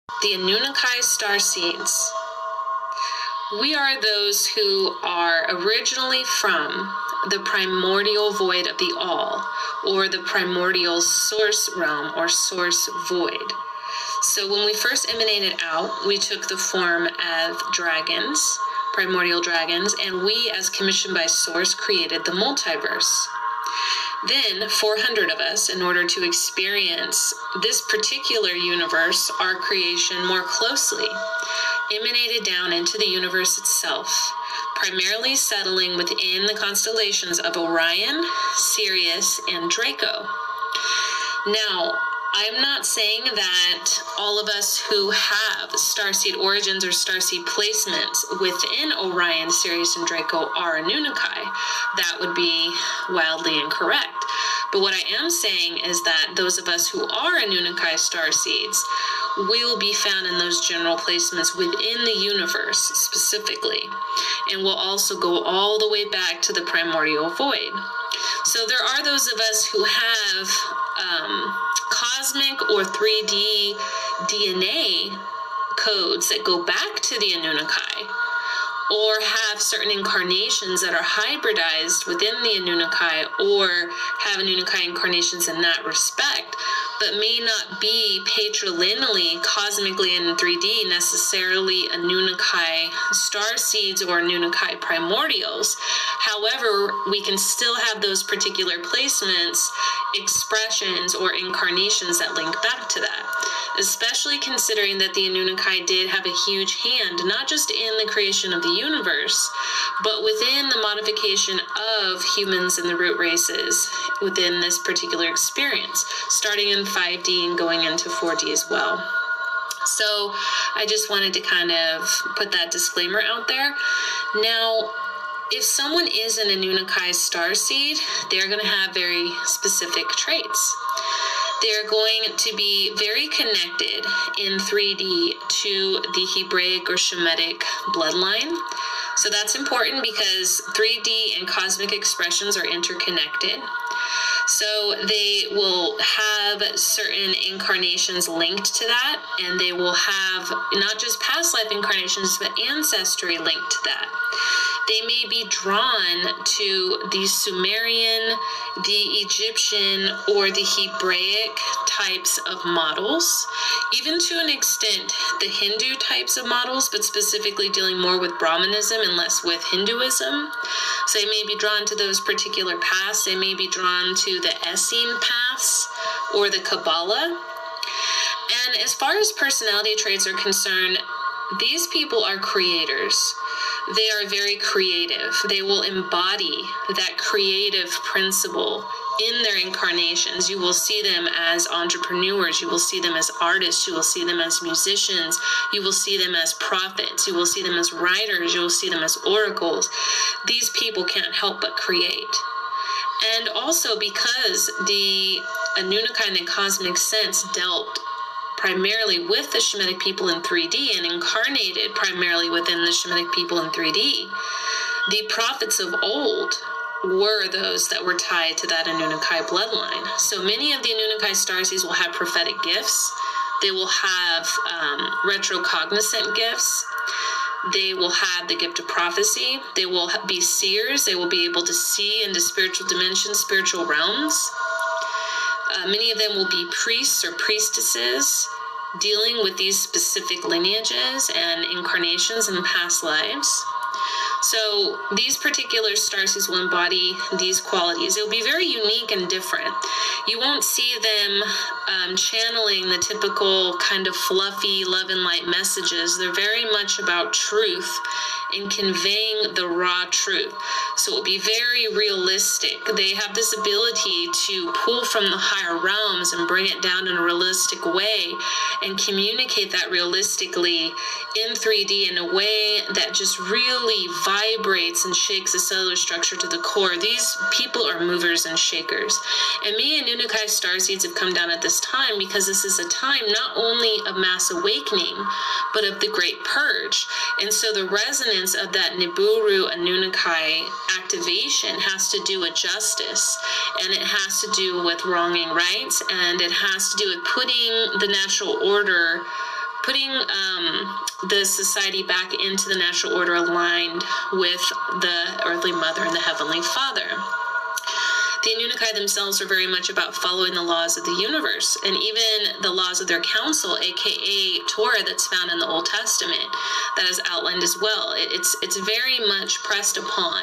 The Anunnaki starseeds. We are those who are originally from the primordial void of the all, or the primordial source realm, or source void. So when we first emanated out, we took the form of dragons, primordial dragons, and we, as commissioned by Source, created the multiverse. Then 400 of us, in order to experience this particular universe, our creation, more closely, emanated down into the universe itself, primarily settling within the constellations of Orion, Sirius, and Draco. Now, I'm not saying that all of us who have starseed origins or starseed placements within Orion, Sirius, and Draco are Anunnaki. That would be wildly incorrect. But what I am saying is that those of us who are Anunnaki starseeds will be found in those general placements within the universe specifically, and will also go all the way back to the primordial void. So there are those of us who have cosmic or 3D DNA codes that go back to the Anunnaki, or have certain incarnations that are hybridized within the Anunnaki, or have Anunnaki incarnations in that respect, but may not be patrilineally, cosmically in 3D, necessarily Anunnaki starseeds or Anunnaki primordials. However, we can still have those particular placements, expressions, or incarnations that link back to that, especially considering that the Anunnaki did have a huge hand, not just in the creation of the universe, but within the modification of humans and the root races within this particular experience, starting in 5D and going into 4D as well. So I just wanted to kind of put that disclaimer out there. Now, if someone is an Anunnaki starseed, they're going to have very specific traits. They're going to be very connected in 3D to the Hebraic or Shemitic bloodline. So that's important because 3D and cosmic expressions are interconnected. So they will have certain incarnations linked to that, and they will have not just past life incarnations, but ancestry linked to that. They may be drawn to the Sumerian, the Egyptian, or the Hebraic types of models, even to an extent the Hindu types of models, but specifically dealing more with Brahmanism and less with Hinduism. So they may be drawn to those particular paths. They may be drawn to the Essene paths or the Kabbalah. And as far as personality traits are concerned, these people are creators. They are very creative. They will embody that creative principle in their incarnations. You will see them as entrepreneurs. You will see them as artists. You will see them as musicians. You will see them as prophets. You will see them as writers. You will see them as oracles. These people can't help but create. And also because the Anunnaki in the cosmic sense dealt primarily with the Shemitic people in 3D and incarnated primarily within the Shemitic people in 3D, the prophets of old were those that were tied to that Anunnaki bloodline. So many of the Anunnaki starseeds will have prophetic gifts. They will have retrocognizant gifts. They will have the gift of prophecy. They will be seers. They will be able to see into spiritual dimensions, spiritual realms. Many of them will be priests or priestesses dealing with these specific lineages and incarnations in past lives. So these particular starseeds will embody these qualities. It will be very unique and different. You won't see them channeling the typical kind of fluffy love and light messages. They're very much about truth and conveying the raw truth. So it will be very realistic. They have this ability to pull from the higher realms and bring it down in a realistic way and communicate that realistically in 3D in a way that just really vibrates and shakes the cellular structure to the core. These people are movers and shakers. And me and Anunnaki starseeds have come down at this time because this is a time not only of mass awakening, but of the Great Purge. And so the resonance of that Nibiru Anunnaki activation has to do with justice, and it has to do with wronging rights, and it has to do with putting the natural order putting the society back into the natural order aligned with the earthly mother and the heavenly father. The Anunnaki themselves are very much about following the laws of the universe, and even the laws of their council, aka Torah, that's found in the Old Testament, that is outlined as well. It's very much pressed upon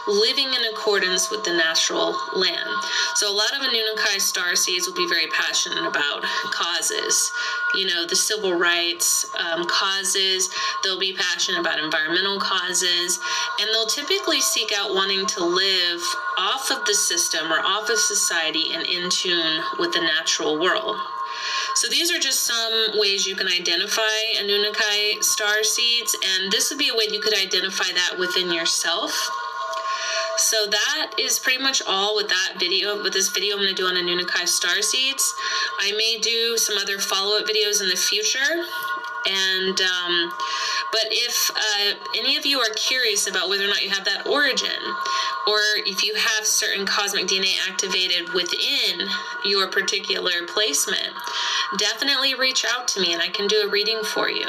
living in accordance with the natural land. So a lot of Anunnaki starseeds will be very passionate about causes, the civil rights causes. They'll be passionate about environmental causes, and they'll typically seek out wanting to live off of the system or off of society and in tune with the natural world. So these are just some ways you can identify Anunnaki starseeds, and this would be a way you could identify that within yourself. So that is pretty much all with that video. With this video I'm going to do on Anunnaki starseeds. I may do some other follow-up videos in the future. And but if any of you are curious about whether or not you have that origin, or if you have certain cosmic DNA activated within your particular placement, definitely reach out to me and I can do a reading for you.